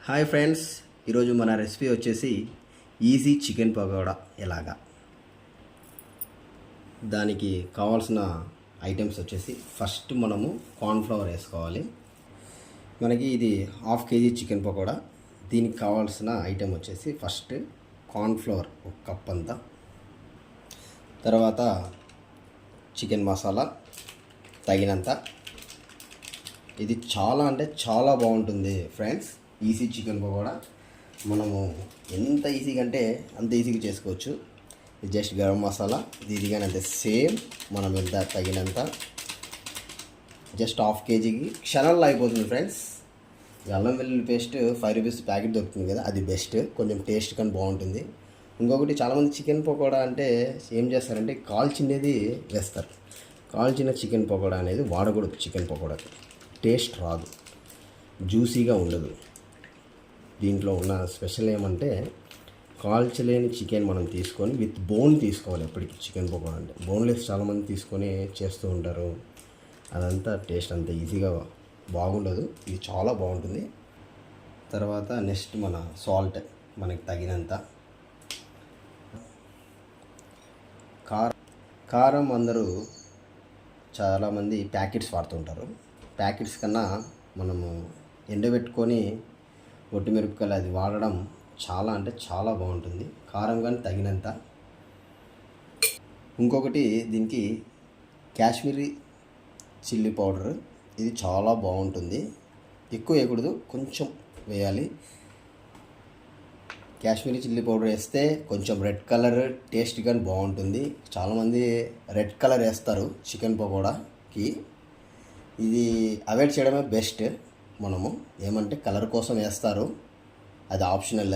Hi friends, ఈరోజు మన recipe వచ్చేసి ఈజీ చికెన్ పకోడా ఎలాగా. దానికి కావాల్సిన ఐటమ్స్ వచ్చేసి ఫస్ట్ మనము కార్న్ఫ్లవర్ వేసుకోవాలి. మనకి ఇది హాఫ్ కేజీ చికెన్ పకోడా. దీనికి కావాల్సిన ఐటెం వచ్చేసి ఫస్ట్ కార్న్ఫ్లవర్ ఒక కప్ అంతా, తర్వాత చికెన్ మసాలా తగినంత. ఇది చాలా బాగుంటుంది ఫ్రెండ్స్. ఈజీ చికెన్ పకోడా మనము ఎంత ఈజీగా అంటే అంత ఈజీగా చేసుకోవచ్చు. ఇది జస్ట్ గరం మసాలా, ఇది కానీ అంతే సేమ్. మనం ఎంత తగినంత జస్ట్ హాఫ్ కేజీకి క్షణాల్లో అయిపోతుంది ఫ్రెండ్స్. అల్లం వెల్లుల్లి పేస్ట్ 5 రూపీస్ ప్యాకెట్ దొరుకుతుంది కదా, అది బెస్ట్, కొంచెం టేస్ట్ కానీ బాగుంటుంది. ఇంకొకటి చాలామంది చికెన్ పకోడా అంటే ఏం చేస్తారంటే కాల్చినది వేస్తారు. కాల్చిన చికెన్ పకోడా అనేది వాడకూడదు. చికెన్ పకోడాకి టేస్ట్ రాదు, జ్యూసీగా ఉండదు. దీంట్లో ఉన్న స్పెషల్ ఏమంటే కాల్చలేని చికెన్ మనం తీసుకొని విత్ బోన్ తీసుకోవాలి. ఎప్పటికీ చికెన్ పకోడా అంటే బోన్లెస్ చాలామంది తీసుకొని చేస్తూ ఉంటారు. అదంతా టేస్ట్ అంత ఈజీగా బాగుండదు. ఇది చాలా బాగుంటుంది. తర్వాత నెక్స్ట్ మన సాల్ట్ మనకి తగినంత. కారం అందరూ చాలామంది ప్యాకెట్స్ వాడుతుంటారు. ప్యాకెట్స్ కన్నా మనము ఎండబెట్టుకొని ఒట్టిమిరపకాయలు అది వాడడం చాలా బాగుంటుంది. కారం కానీ తగినంత. ఇంకొకటి దీనికి కాశ్మీరీ చిల్లీ పౌడర్, ఇది చాలా బాగుంటుంది. ఎక్కువ వేయకూడదు, కొంచెం వేయాలి. కాశ్మీరీ చిల్లీ పౌడర్ వేస్తే కొంచెం రెడ్ కలర్ టేస్ట్ కానీ బాగుంటుంది. చాలామంది రెడ్ కలర్ వేస్తారు చికెన్ పకోడాకి. ఇది అవాయిడ్ చేయడమే బెస్ట్. మనము ఏమంటే కలర్ కోసం వేస్తారు, అది ఆప్షనల్.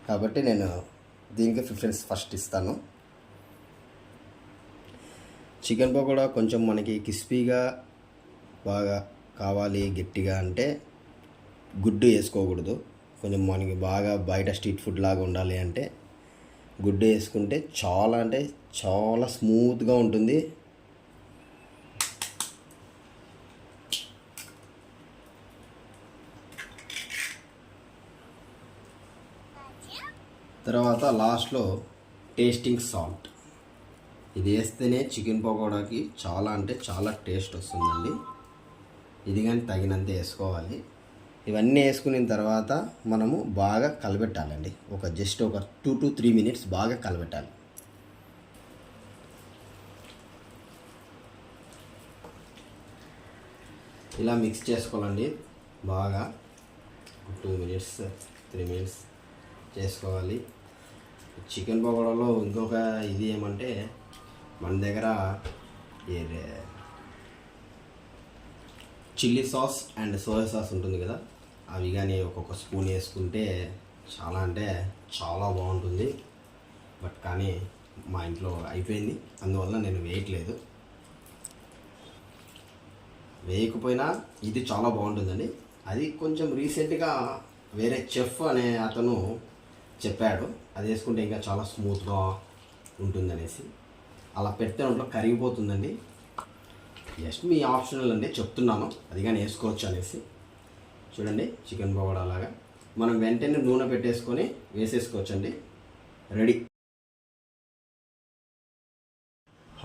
కాబట్టి నేను దీనికి ప్రిఫరెన్స్ ఫస్ట్ ఇస్తాను. చికెన్ పకోడా కొంచెం మనకి క్రిస్పీగా బాగా కావాలి, గట్టిగా అంటే గుడ్డు వేసుకోకూడదు. కొంచెం మనకి బాగా బయట స్ట్రీట్ ఫుడ్ లాగా ఉండాలి అంటే గుడ్డు వేసుకుంటే చాలా స్మూత్గా ఉంటుంది. తర్వాత లాస్ట్లో టేస్టింగ్ సాల్ట్, ఇది వేస్తేనే చికెన్ పకోడాకి చాలా టేస్ట్ వస్తుందండి. ఇది కానీ తగినంత వేసుకోవాలి. ఇవన్నీ వేసుకున్న తర్వాత మనము బాగా కలబెట్టాలండి. జస్ట్ ఒక 2 to 3 minutes బాగా కలబెట్టాలి. ఇలా మిక్స్ చేసుకోవాలండి బాగా. 2 minutes 3 minutes చేసుకోవాలి. చికెన్ పకోడాలో ఇంకొక ఇది ఏమంటే మన దగ్గర chilli sauce and soya sauce ఉంటుంది కదా, అవి కానీ ఒక్కొక్క స్పూన్ వేసుకుంటే చాలా బాగుంటుంది. బట్ కానీ మా ఇంట్లో అయిపోయింది, అందువల్ల నేను వేయట్లేదు. వేయకపోయినా ఇది చాలా బాగుంటుందండి. అది కొంచెం రీసెంట్గా వేరే చెఫ్ అనే అతను చెప్పాడు, అది వేసుకుంటే ఇంకా చాలా స్మూత్గా ఉంటుందనేసి. అలా పెడితే ఒంట్లో కరిగిపోతుందండి. జస్ట్ మీ ఆప్షనల్ అండి, చెప్తున్నాను. అది కానీ వేసుకోవచ్చు అనేసి. చూడండి చికెన్ పకోడా లాగా మనం వెంటనే నూనె పెట్టేసుకొని వేసేసుకోవచ్చండి. రెడీ.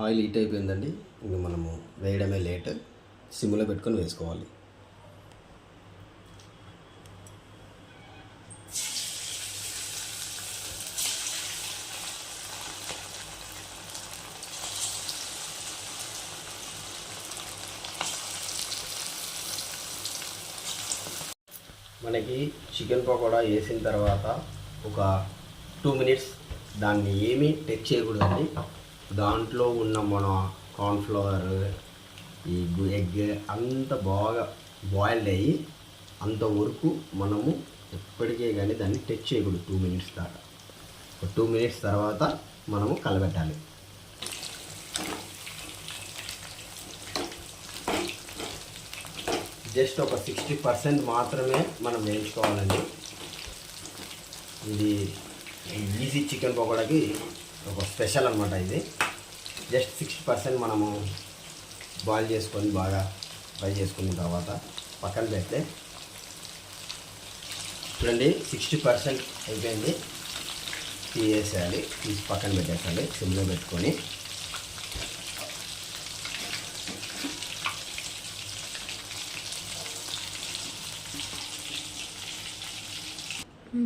ఆయిల్ హీట్ అయిపోయిందండి. ఇంక మనము వేయడమే లేట్. సిమ్లో పెట్టుకొని వేసుకోవాలి. మనకి చికెన్ పకోడా వేసిన తర్వాత ఒక 2 minutes దాన్ని ఏమీ టచ్ చేయకూడదండి. దాంట్లో ఉన్న మన కార్న్ఫ్లవర్, ఈ ఎగ్ అంత బాగా బాయిల్డ్ అయ్యి అంతవరకు మనము ఎప్పటికే కానీ దాన్ని టచ్ చేయకూడదు 2 minutes దాకా. 2 minutes తర్వాత మనము కలబెట్టాలి. జస్ట్ ఒక 60% మాత్రమే మనం వేయించుకోవాలండి. ఇది ఈజీ చికెన్ పకోడాకి ఒక స్పెషల్ అనమాట. ఇది జస్ట్ 60% మనము బాయిల్ చేసుకొని బాగా ఫ్రై చేసుకున్న తర్వాత పక్కన పెడితే చూడండి 60% అయిపోయింది. తీసేయాలి, తీసి పక్కన పెట్టేసాలి సిమ్లో పెట్టుకొని.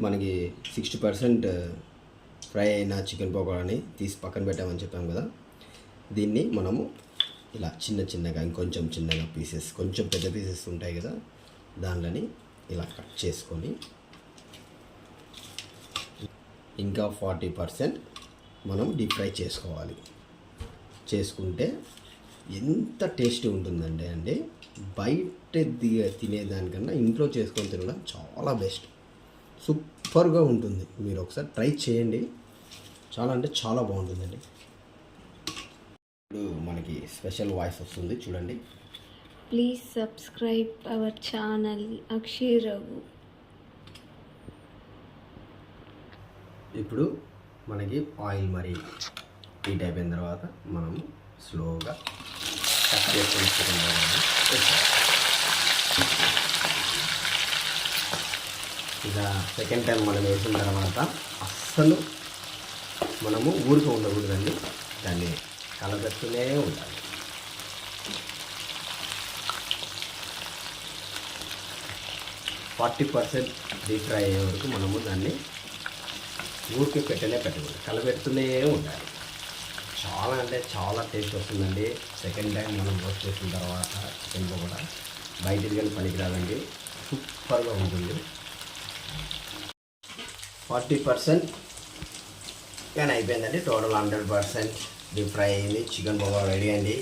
మనకి 60% ఫ్రై అయిన చికెన్ పకోడాని తీసి పక్కన పెట్టామని చెప్పాం కదా, దీన్ని మనము ఇలా చిన్న చిన్నగా ఇంకొంచెం చిన్నగా పీసెస్, కొంచెం పెద్ద పీసెస్ ఉంటాయి కదా, దానిని ఇలా కట్ చేసుకొని ఇంకా 40% మనం డీప్ ఫ్రై చేసుకోవాలి. చేసుకుంటే ఎంత టేస్టీ ఉంటుందంటే బయట తినేదానికన్నా ఇంట్లో చేసుకొని తినడం చాలా బెస్ట్. సూపర్గా ఉంటుంది. మీరు ఒకసారి ట్రై చేయండి. చాలా అంటే చాలా బాగుంటుందండి. ఇప్పుడు మనకి స్పెషల్ వాయిస్ వస్తుంది చూడండి. Please subscribe our channel Akshay Raghu. ఇప్పుడు మనకి ఆయిల్ మరి హీట్ అయిపోయిన తర్వాత మనము స్లోగా కట్ చేసుకొని ఇలా సెకండ్ టైం మనం వేసిన తర్వాత అస్సలు మనము ఊరికే ఉండకూడదండి, దాన్ని కలబెడుతూనే ఉండాలి. ఫార్టీ పర్సెంట్ డీప్ ఫ్రై అయ్యే వరకు మనము దాన్ని ఊరికే పెట్టకూడదు, కలబెడుతూనే ఉండాలి. చాలా అంటే చాలా టేస్ట్ వస్తుందండి. సెకండ్ టైం మనం రోస్ట్ చేసిన తర్వాత చికెన్ పకోడా బయటికి కానీ పనికిరాదండి, సూపర్గా ఉంటుంది. 40% కానీ అయిపోయిందండి. టోటల్ 100% డీప్ ఫ్రై అయింది. చికెన్ పకోడా రెడీ అండి.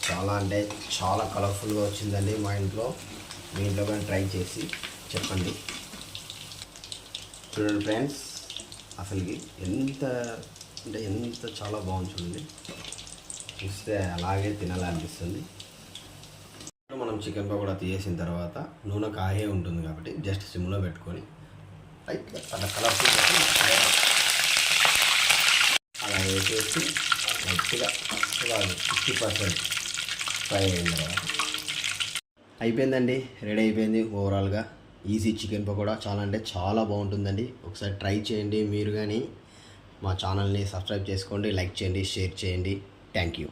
చాలా అంటే చాలా కలర్ఫుల్గా వచ్చిందండి. మా ఇంట్లో, మీ ఇంట్లో కానీ ట్రై చేసి చెప్పండి. చూడండి ఫ్రెండ్స్, అసలుకి ఎంత చాలా బాగుంది చూడండి. చూస్తే అలాగే తినాలనిపిస్తుంది. మనం చికెన్ పకోడా తీసేసిన తర్వాత నూనె కాగే ఉంటుంది కాబట్టి జస్ట్ సిమ్లో పెట్టుకొని లైట్గా అలా కలర్ఫుల్ అలా వేసేసి లైట్గా 60% ఫ్రై అయిన తర్వాత అయిపోయిందండి. రెడీ అయిపోయింది. ఓవరాల్గా ఈజీ చికెన్ పకోడా చాలా అంటే చాలా బాగుంటుందండి. ఒకసారి ట్రై చేయండి. మీరు కానీ మా ఛానల్ని సబ్స్క్రైబ్ చేసుకోండి, లైక్ చేయండి, షేర్ చేయండి. Thank you.